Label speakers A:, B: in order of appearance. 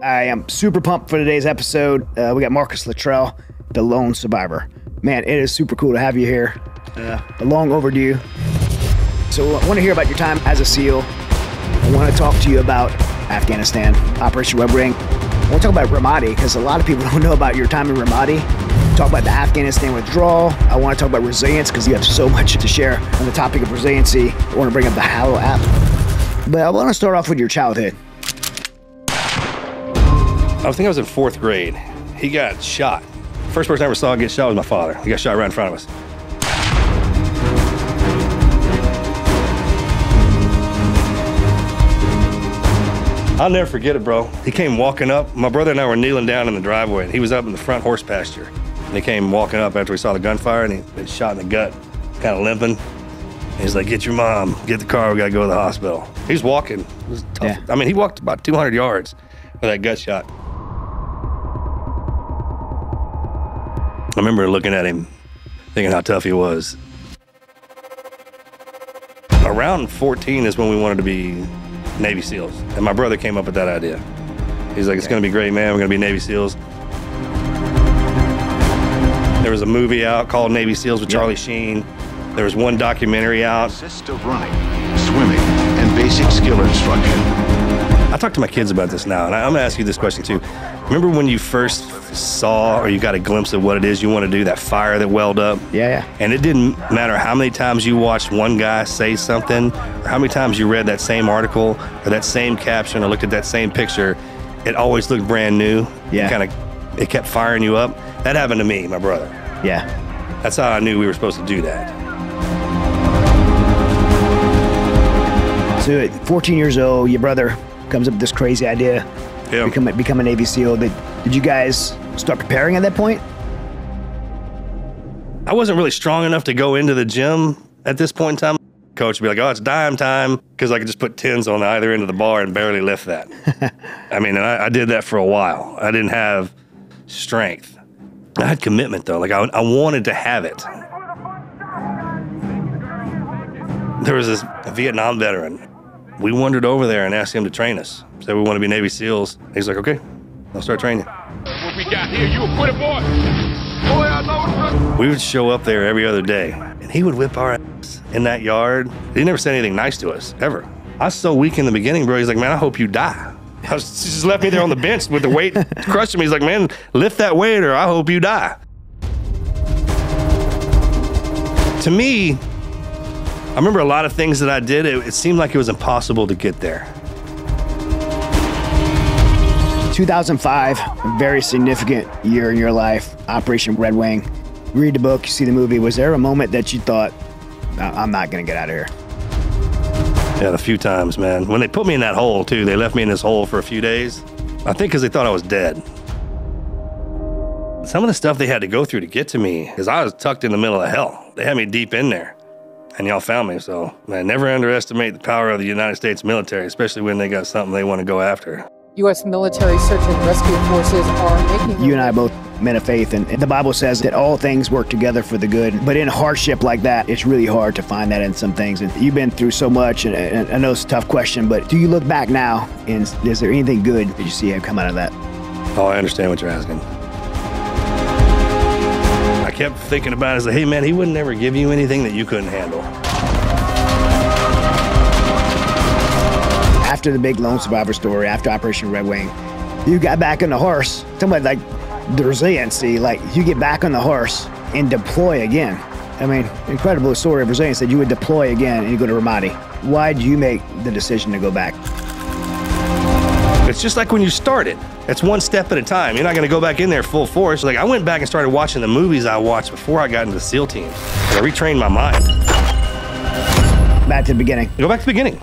A: I am super pumped for today's episode. We got Marcus Luttrell, the lone survivor. Man, it is super cool to have you here. Long overdue. So I want to hear about your time as a SEAL. I want to talk to you about Afghanistan, Operation Web Ring. I want to talk about Ramadi, because a lot of people don't know about your time in Ramadi. Talk about the Afghanistan withdrawal. I want to talk about resilience, because you have so much to share on the topic of resiliency. I want to bring up the Hallow app. But I want to start off with your childhood.
B: I think I was in 4th grade. He got shot. First person I ever saw get shot was my father. He got shot right in front of us. I'll never forget it, bro. He came walking up. My brother and I were kneeling down in the driveway, and he was up in the front horse pasture. And he came walking up after we saw the gunfire, and he been shot in the gut, kind of limping. And he's like, "Get your mom, get the car, we gotta go to the hospital." He was walking. It was tough. Yeah. I mean, he walked about 200 yards with that gut shot. I remember looking at him, thinking how tough he was. Around 14 is when we wanted to be Navy SEALs. And my brother came up with that idea. He's like, "It's gonna be great, man, we're gonna be Navy SEALs." There was a movie out called Navy SEALs with Charlie Sheen. There was one documentary out.
C: Consist of running, swimming, and basic skill instruction.
B: I talk to my kids about this now, and I'm gonna ask you this question too. Remember when you first saw or you got a glimpse of what it is you want to do, that fire that welled up?
A: Yeah.
B: And it didn't matter how many times you watched one guy say something, or how many times you read that same article, or that same caption, or looked at that same picture, it always looked brand new.
A: Yeah.
B: It kept firing you up. That happened to me, my brother.
A: Yeah.
B: That's how I knew we were supposed to do that.
A: So at 14 years old, your brother comes up with this crazy idea, become a Navy SEAL. Did you guys start preparing at that point?
B: I wasn't really strong enough to go into the gym at this point in time. Coach would be like, "Oh, it's dime time," because I could just put 10s on either end of the bar and barely lift that. I mean, and I did that for a while. I didn't have strength. I had commitment, though. Like, I wanted to have it. There was this Vietnam veteran. We wandered over there and asked him to train us. Said we want to be Navy SEALs. He's like, "Okay, I'll start training."
D: What we got here, you a quitter, boy. Boy, I know.
B: We would show up there every other day, and he would whip our ass in that yard. He never said anything nice to us, ever. I was so weak in the beginning, bro. He's like, "Man, I hope you die." He just left me there on the bench with the weight crushing me. He's like, "Man, lift that weight or I hope you die." To me, I remember a lot of things that I did. It seemed like it was impossible to get there.
A: 2005, a very significant year in your life, Operation Red Wing. You read the book, you see the movie. Was there a moment that you thought, "I'm not gonna get out of here"?
B: Yeah, a few times, man. When they put me in that hole, too, they left me in this hole for a few days. I think because they thought I was dead. Some of the stuff they had to go through to get to me, because I was tucked in the middle of hell. They had me deep in there, and y'all found me. So, man, never underestimate the power of the United States military, especially when they got something they want to go after.
E: U.S. military search and rescue forces are making...
A: You and I both men of faith, and the Bible says that all things work together for the good. But in hardship like that, it's really hard to find that in some things. And you've been through so much, and I know it's a tough question, but do you look back now, and is there anything good that you see have come out of that?
B: Oh, I understand what you're asking. I kept thinking about it as like, hey, man, he would never give you anything that you couldn't handle.
A: After the big lone survivor story, after Operation Red Wing, you got back on the horse. Somebody like the resiliency, like you get back on the horse and deploy again. I mean, incredible story of resilience that you would deploy again and you go to Ramadi. Why did you make the decision to go back?
B: It's just like when you started. It's one step at a time. You're not gonna go back in there full force. Like I went back and started watching the movies I watched before I got into the SEAL team. I retrained my mind.
A: Back to the beginning.
B: Go back to the beginning.